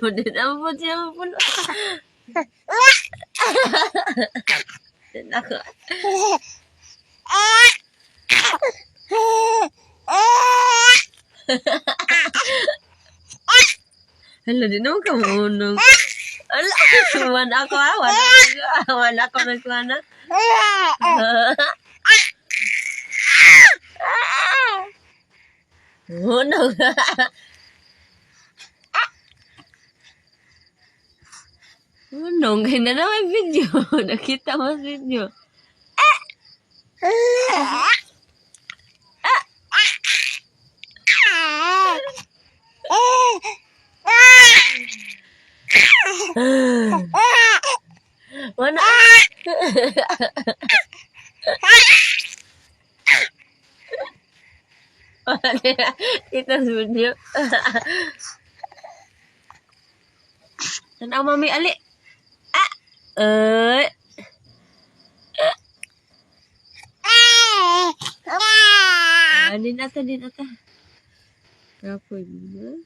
Udah ampun siya ampun. Ako. Hala, di naman kamunong. Ala, suman ako awan. Awan ako nagkuhanan. Munong. Munong, kaya na naman video. Nakita mo video. Mana? Kita video. Tanaw mami ali. Din ata. Kapoy mo.